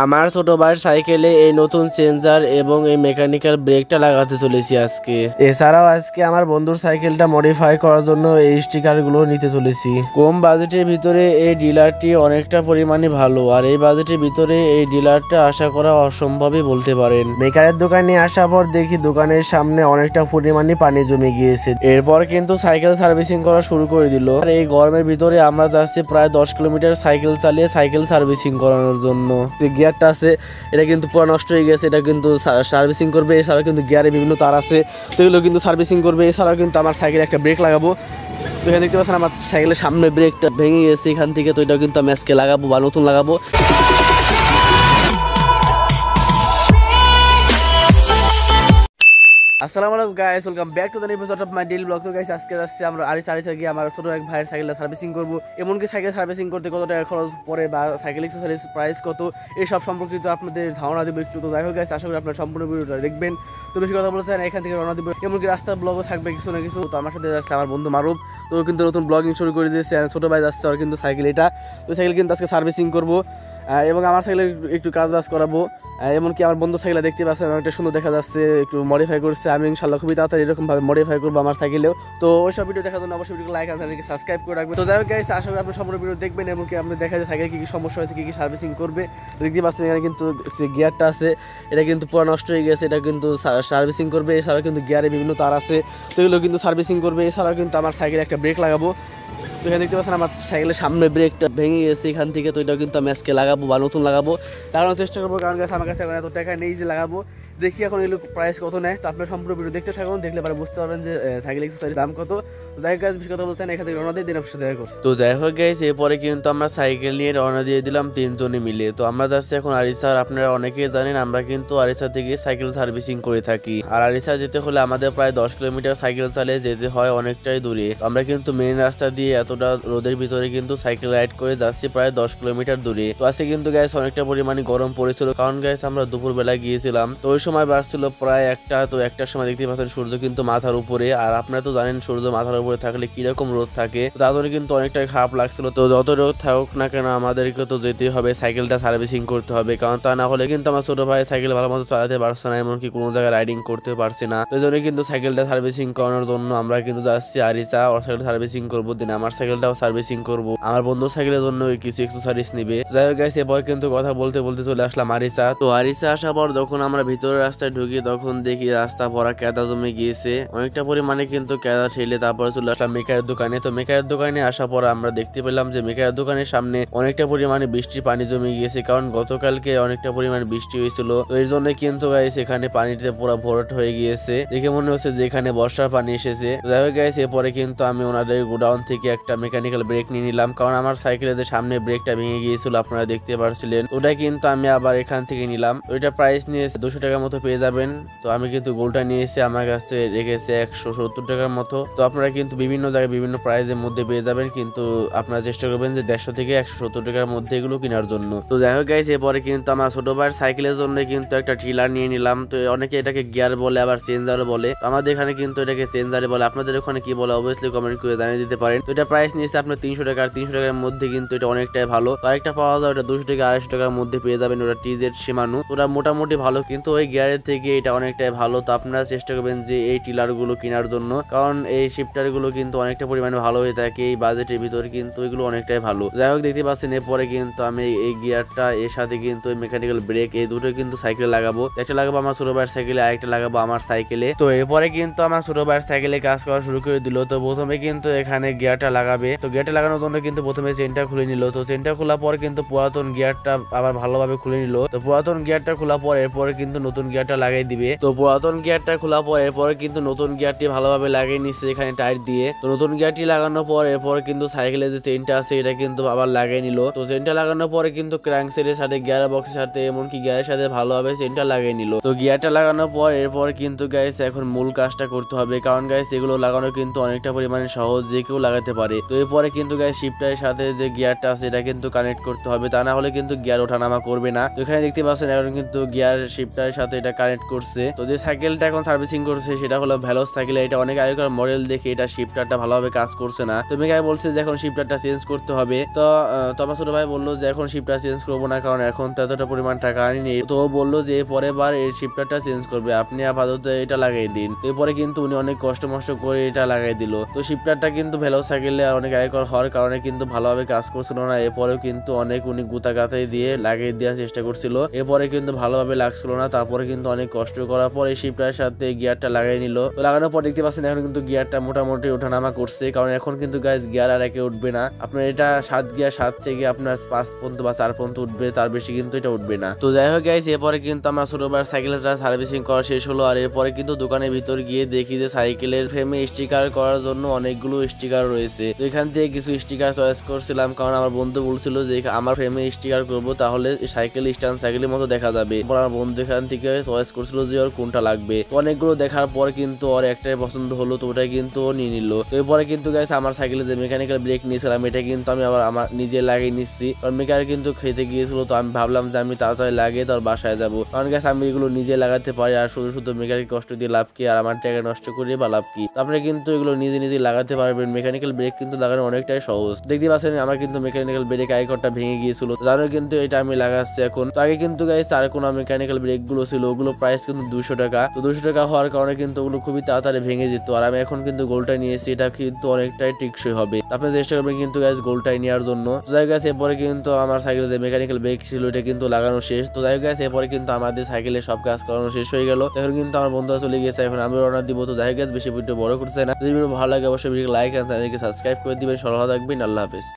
আমার ছোট ভাইয়ের সাইকেলে এই নতুন চেঞ্জার এবং এই মেকানিক্যাল ব্রেকটা লাগাতে চলেছি আজকে। এছাড়াও আজকে আমার বন্ধুর সাইকেলটা মডিফাই করার জন্য এই স্টিকারগুলো নিতে চলেছি। কম বাজেটের ভিতরে এই ডিলারটি অনেকটা পরিমাণে ভালো, আর এই বাজেটের ভিতরে এই ডিলারটা আশা করা অসম্ভবই বলতে পারেন। মেকারের দোকানে আসার পর দেখি দোকানের সামনে অনেকটা পরিমাণে পানি জমে গিয়েছে। এরপর কিন্তু সাইকেল সার্ভিসিং করা শুরু করে দিল। আর এই গরমের ভিতরে আমরা যাচ্ছি প্রায় 10 কিলোমিটার সাইকেল চালিয়ে সাইকেল সার্ভিসিং করানোর জন্য। গিয়ারটা আছে, এটা কিন্তু পুরো নষ্ট হয়ে গেছে, এটা কিন্তু সার্ভিসিং করবে। এছাড়া কিন্তু গিয়ারে বিভিন্ন তার আছে, তো এগুলো কিন্তু সার্ভিসিং করবে। এছাড়াও কিন্তু আমার সাইকেলে একটা ব্রেক লাগাবো। তো এখানে দেখতে পাচ্ছেন আমার সাইকেলের সামনে ব্রেকটা ভেঙে গেছে এখান থেকে, তো এটাও কিন্তু আমি আজকে লাগাবো বা নতুন লাগাবো। আসসালামু আলাইকুম guys, welcome back to the new episode of my daily blog. তো গাইস আজকে যাচ্ছি আমরা আরিসা গিয়ে আমার ছোট এক ভাইয়ের সাইকেলটা সার্ভিসিং করবো। এমনকি সাইকেল সার্ভিসিং করতে কত টাকা খরচ পড়ে বা সাইকেল এক্সেসরিজ প্রাইস কত, এইসব সম্পর্কিত আপনাদের ধারণা দেবো একটু। তো যাই হোক গাইস, আশা করি আপনার সম্পূর্ণ ভিডিওটা দেখবেন। তো বেশি কথা বলছেন, এখান থেকে রওনা দিব। এমনকি রাস্তার ব্লগও থাকবে কিছু না কিছু। তো আমার সাথে যাচ্ছে আমার বন্ধু মারুফ, তো কিন্তু নতুন ব্লগিং শুরু করে দিয়েছে। ছোট ভাই যাচ্ছে আর কিন্তু সাইকেল এটা, তো সাইকেল কিন্তু আজকে সার্ভিসিং করবো এবং আমার সাইকেলে একটু কাজ বাজ করাবো। এমনকি আমার বন্ধু সাইকেল দেখতে পাচ্ছেন অনেকটা সুন্দর দেখা যাচ্ছে, একটু মডিফাই করছে। আমি ইনশাল্লাহ খুবই তাড়াতাড়ি এরকম ভাবে মডিফাই করবো আমার সাইকেলেও। তো ওই সব ভিডিও দেখার জন্য অবশ্যই ভিডিও লাইক আর চ্যানেলকে সাবস্ক্রাইব করে রাখবেন। তো যাই হোক গাইস, আশা করি আপনি সম্পূর্ণ ভিডিও দেখবেন। এমনকি আপনি দেখা যায় সাইকেল কি সমস্যা হয়েছে, কি সার্ভিসিং করবে। দেখতে পাচ্ছেন এখানে কিন্তু গিয়ারটা আছে, এটা কিন্তু পুরো নষ্ট হয়ে গেছে, এটা কিন্তু সার্ভিসিং করবে। এছাড়াও কিন্তু গিয়ারে বিভিন্ন তার আছে, তো এগুলো কিন্তু সার্ভিসিং করবে। এছাড়াও কিন্তু আমার সাইকেলে একটা ব্রেক লাগাবো। তো এখানে দেখতে পাচ্ছেন আমার সাইকেলের সামনে ব্রেকটা ভেঙে গেছে এখান থেকে, তো এটাও কিন্তু আমি আজকে লাগাবো বা নতুন লাগাবো। লাগানোর চেষ্টা করবো, কারণ আমার কাছে এখন এত টাকা নেই যে লাগাবো। দেখি এখন এগুলো প্রাইস কত নেয়। তো আপনার সম্পূর্ণ ভিডিও দেখতে থাকুন, দেখলে পরে বুঝতে পারবেন যে সাইকেল এক্সেসরির দাম কত। যাই হোক বেশি কথা বলছেন, এখান থেকে রওনা দিয়ে দিন আপনার দেখা করছি। তো যাই হোক গাইস, এরপরে কিন্তু আমরা সাইকেল নিয়ে রওনা দিয়ে দিলাম তিনজনে মিলে। তো আমরা যাচ্ছি এখন আরিসা। আপনারা অনেকেই জানেন আমরা কিন্তু আরিসা থেকে সাইকেল সার্ভিসিং করে থাকি। আর আরিসা যেতে হলে আমাদের প্রায় 10 কিলোমিটার সাইকেল চালিয়ে যেতে হয়, অনেকটাই দূরে। আমরা কিন্তু মেইন রাস্তা দিয়ে এতটা রোদের ভিতরে কিন্তু সাইকেল রাইড করে যাচ্ছি প্রায় 10 কিলোমিটার দূরে। তো আজকে কিন্তু গাইস অনেকটা পরিমাণে গরম পড়েছিল, কারণ গাইস আমরা দুপুর বেলা গিয়েছিলাম। তো ওই সময় বাড়ছিল প্রায় একটা, তো একটার সময় দেখতে পাচ্ছেন সূর্য কিন্তু মাথার উপরে। আর আপনারা তো জানেন সূর্য মাথার উপরে থাকলে কিরকম রোদ থাকে, তার জন্য কিন্তু অনেকটাই খারাপ লাগছিল। তো যত রোদ থাকুক না কেন আমাদেরকে তো যেতে হবে, সাইকেলটা সার্ভিসিং করতে হবে, কারণ তা না হলে কিন্তু আমার ছোট ভাই সাইকেল ভালো মতো চালাতে পারছে না, এমনকি কোনো জায়গায় রাইডিং করতে পারছে না। তো এই জন্য কিন্তু সাইকেলটা সার্ভিসিং করানোর জন্য আমরা কিন্তু যাচ্ছি আরিসা। ওর সাইকেল সার্ভিসিং করবো, দিন আমার সাইকেলটাও সার্ভিসিং করবো। আমার বন্ধু সাইকেলের জন্য কিছু এক্সেসরিজ নিবে। যাই হোক গাইস, এরপর কিন্তু কথা বলতে বলতে চলে আসলাম আরিসা। তো আরিসা আসার পর যখন আমরা ভিতরে রাস্তায় ঢুকি, তখন দেখি রাস্তা ভরা কেদা জমে গিয়েছে, অনেকটা পরিমাণে কিন্তু কেদা ঠেলে তারপরে চলে আসলাম মেকারের দোকানে। তো মেকারের দোকানে আসার পর আমরা দেখতে পেলাম যে মেকারের দোকানের সামনে অনেকটা পরিমাণে বৃষ্টির পানি জমে গিয়েছে, কারণ গতকালকে অনেকটা পরিমাণে বৃষ্টি হয়েছিল। তো এর জন্য কিন্তু গাইস এখানে পানিতে পুরো ভরাট হয়ে গিয়েছে, দেখে মনে হচ্ছে যে এখানে বর্ষার পানি এসেছে। যাই হোক গাইস, এরপরে কিন্তু আমি ওনাদের গোডাউন থেকে একটা মেকানিক্যাল ব্রেক নিয়ে নিলাম, কারণ আমার সাইকেলের যে সামনে ব্রেকটা ভেঙে গিয়েছিল আপনারা দেখতে পাচ্ছিলেন। ওটা কিন্তু আমি আবার এখান থেকে নিলাম। ওইটা প্রাইস নিয়ে 200 টাকার মতো পেয়ে যাবেন। তো আমি কিন্তু গোলটা নিয়ে এসে আমার কাছে রেখেছে 170 টাকার মতো। তো আপনারা কিন্তু বিভিন্ন জায়গায় বিভিন্ন প্রাইসের মধ্যে পেয়ে যাবেন, কিন্তু আপনারা চেষ্টা করবেন যে 150 থেকে 170 টাকার মধ্যে এগুলো কেনার জন্য। তো যাই হোক গাইস, এরপরে কিন্তু আমার ছোট ভাইয়ের সাইকেলের জন্য কিন্তু একটা টিলার নিয়ে নিলাম। তো অনেকে এটাকে গিয়ার বলে, আবার চেঞ্জারও বলে। তো আমাদের এখানে কিন্তু এটাকে চেঞ্জারে বলে, আপনাদের ওখানে কি বলে অবশ্যই কমেন্ট করে জানিয়ে দিতে পারেন। তো এটা প্রাইস নিয়েছে আপনার 300 টাকা। আর 300 টাকার মধ্যে কিন্তু এটা অনেকটাই ভালো। তো আরেকটা পাওয়া যায়, ওটা 200 থেকে 250 টাকার মধ্যে পেয়ে যাবেন, ওটা টিজেড সীমানু। ওটা মোটামুটি ভালো, কিন্তু ওই গিয়ারের থেকে এটা অনেকটাই ভালো। তো আপনারা চেষ্টা করবেন যে এই টিলার গুলো কেনার জন্য, কারণ এই শিফটার গুলো কিন্তু অনেকটা পরিমাণে ভালো হয়ে থাকে এই বাজেটের ভিতরে, কিন্তু এগুলো অনেকটাই ভালো। যাই হোক দেখতে পাচ্ছেন, এরপরে কিন্তু আমি এই গিয়ারটা এর সাথে কিন্তু মেকানিক্যাল ব্রেক এই দুটো কিন্তু সাইকেলে লাগাবো। একটা লাগাবো আমার ছোট ভাইয়ের সাইকেলে, আরেকটা লাগাবো আমার সাইকেলে। তো এরপরে কিন্তু আমার ছোট ভাইয়ের সাইকেলে কাজ করা শুরু করে দিল। তো প্রথমে কিন্তু এখানে গিয়ারটা লাগাবে। তো গিয়ারটা লাগানোর জন্য কিন্তু প্রথমে চেনটা খুলে নিল। তো চেনটা খোলার পর কিন্তু পুরাতন গিয়ারটা আবার ভালোভাবে খুলে নিল। তো পুরাতন গিয়ারটা খোলার পর এরপরে কিন্তু নতুন গিয়ারটা লাগাই দিবে। তো পুরাতন গিয়ারটা খোলার পর এরপরে কিন্তু নতুন গিয়ারটি ভালোভাবে লাগিয়ে নিচ্ছে এখানে টায়ার দিয়ে। তো নতুন গিয়ারটি লাগানোর পর এরপর কিন্তু সাইকেলে যে চেনটা আছে এটা কিন্তু আবার লাগিয়ে নিল। তো চেনটা লাগানোর পরে কিন্তু ক্র্যাঙ্কসেটের সাথে, গিয়ার বক্সের সাথে, এমনকি গিয়ারের সাথে ভালোভাবে চেনটা লাগিয়ে নিল। তো গিয়ারটা লাগানোর পর এরপর কিন্তু গাইস এখন মূল কাজটা করতে হবে, কারণ গাইস এগুলো লাগানো কিন্তু অনেকটা পরিমাণে সহজ, যে কেউ লাগাতে পারে। তো এরপরে কিন্তু গাইস শিফটারের সাথে যে গিয়ারটা আছে এটা কিন্তু কানেক্ট করতে হবে, তা না হলে কিন্তু গিয়ার ওঠানামা করবে না। তো এখানে দেখতে পাচ্ছেন এখন কিন্তু গিয়ার শিফটারের সাথে সাথে এটা কানেক্ট করছে। তো যে সাইকেলটা এখন সার্ভিসিং করছে সেটা হলো ভেলোস সাইকেল। এটা অনেক আগেকার মডেল দেখে এটা শিফটারটা ভালোভাবে কাজ করছে না। তো মেকানিক বলছে যে এখন শিফটারটা চেঞ্জ করতে হবে। তো আমার ছোট ভাই বললো যে এখন শিফটার চেঞ্জ করবো না, কারণ এখন তো এতটা পরিমাণ টাকা আনিনি। তো বললো যে পরের বার এই শিফটারটা চেঞ্জ করবে, আপনি আপাতত এটা লাগাই দিন। তো এরপরে কিন্তু উনি অনেক কষ্ট মষ্ট করে এটা লাগাই দিল। তো শিফটারটা কিন্তু ভেলোস সাইকেলে অনেক আগেকার হওয়ার কারণে কিন্তু ভালোভাবে কাজ করছিল না। এরপরেও কিন্তু অনেক উনি গুতা গাতাই দিয়ে লাগিয়ে দেওয়ার চেষ্টা করছিল। এরপরে কিন্তু ভালোভাবে লাগছিল না। তারপরে কিন্তু অনেক কষ্ট করার পরে শিফটারের সাথে গিয়ারটা লাগাই নিল। তো লাগানোর পর দেখতে পাচ্ছেন এখন কিন্তু গিয়ারটা মোটামুটি ওঠানামা করছে, কারণ এখন কিন্তু গাইস গিয়ার আর একে উঠবে না। আপনার এটা 7 গিয়ার 7 থেকে আপনার 5 পর্যন্ত বা 4 পর্যন্ত উঠবে, তার বেশি কিন্তু এটা উঠবে না। তো যাই হোক গাইস, এরপরে কিন্তু আমার ছোট ভাইয়ের সাইকেলটা সার্ভিসিং করা শেষ হলো। আর এরপরে কিন্তু দোকানের ভিতর গিয়ে দেখি যে সাইকেলের ফ্রেমে স্টিকার করার জন্য অনেকগুলো স্টিকার রয়েছে। তো এখান থেকে কিছু স্টিকার চয়েস করছিলাম, কারণ আমার বন্ধু বলছিল যে আমার ফ্রেমে স্টিকার করবো তাহলে সাইকেল স্ট্যান্ড সাইকেলের মতো দেখা যাবে। আমার বন্ধু এখান থেকে চয়েস করছিল যে ওর কোনটা লাগবে। অনেকগুলো দেখার পর কিন্তু ওর একটাই পছন্দ হলো, তো ওটাই কিন্তু ও নিয়ে নিল। তো এরপরে কিন্তু গাইস আমার সাইকেলে যে মেকানিক্যাল ব্রেক নিয়েছিলাম এটা কিন্তু আমি আবার আমার নিজে লাগিয়ে নিচ্ছি, কারণ মেকানিক কিন্তু খেতে গিয়েছিল। তো আমি ভাবলাম যে আমি তাড়াতাড়ি লাগিয়ে তার বাসায় যাবো, কারণ গাইস আমি এগুলো নিজে লাগাতে পারি, আর শুধু শুধু মেকানিক কষ্ট দিয়ে লাভ কি, আর আমার টাকা নষ্ট করে বা লাভ কি। আপনি কিন্তু এগুলো নিজে নিজে লাগাতে পারবেন। মেকানিক্যাল ব্রেক কিন্তু লাগানো অনেকটাই সহজ। দেখতে পাচ্ছেন আমার কিন্তু মেকানিক্যাল ব্রেক আইকনটা ভেঙে গিয়েছিল, জানো কিন্তু এটা আমি লাগাচ্ছি এখন। তো আগে কিন্তু গাইস আর কোনো মেকানিক্যাল ব্রেক গুলো ছিল, ওগুলো প্রাইস কিন্তু 200 টাকা। তো 200 টাকা হওয়ার কারণে কিন্তু ওগুলো খুবই তাড়াতাড়ি ভেঙে যেত। আর আমি এখন কিন্তু গোলটা নিয়েছি, এটা কিন্তু অনেকটাই টিকসই হবে। আপনি চেষ্টা করবেন কিন্তু গাইস গোলটাই নেওয়ার জন্য। তো যাই গাইস এরপরে কিন্তু আমার সাইকেলে যে মেকানিক্যাল ব্রেক ছিল এটা কিন্তু লাগানো শেষ। তো যাই গাইস এরপরে কিন্তু আমাদের সাইকেলে সব কাজ করানো শেষ হয়ে গেল। এখন কিন্তু আমার বন্ধুরা চলে গেছে, এখন আমি রওনা দিব। তো যাই গাইস বেশি ভিডিও বড় করতে চাই না, যদি ভিডিও ভালো লাগে অবশ্যই ভিডিও লাইক আর চ্যানেলকে সাবস্ক্রাইব করে দিবেন। সবাই ভালো থাকবেন, আল্লাহ হাফেজ।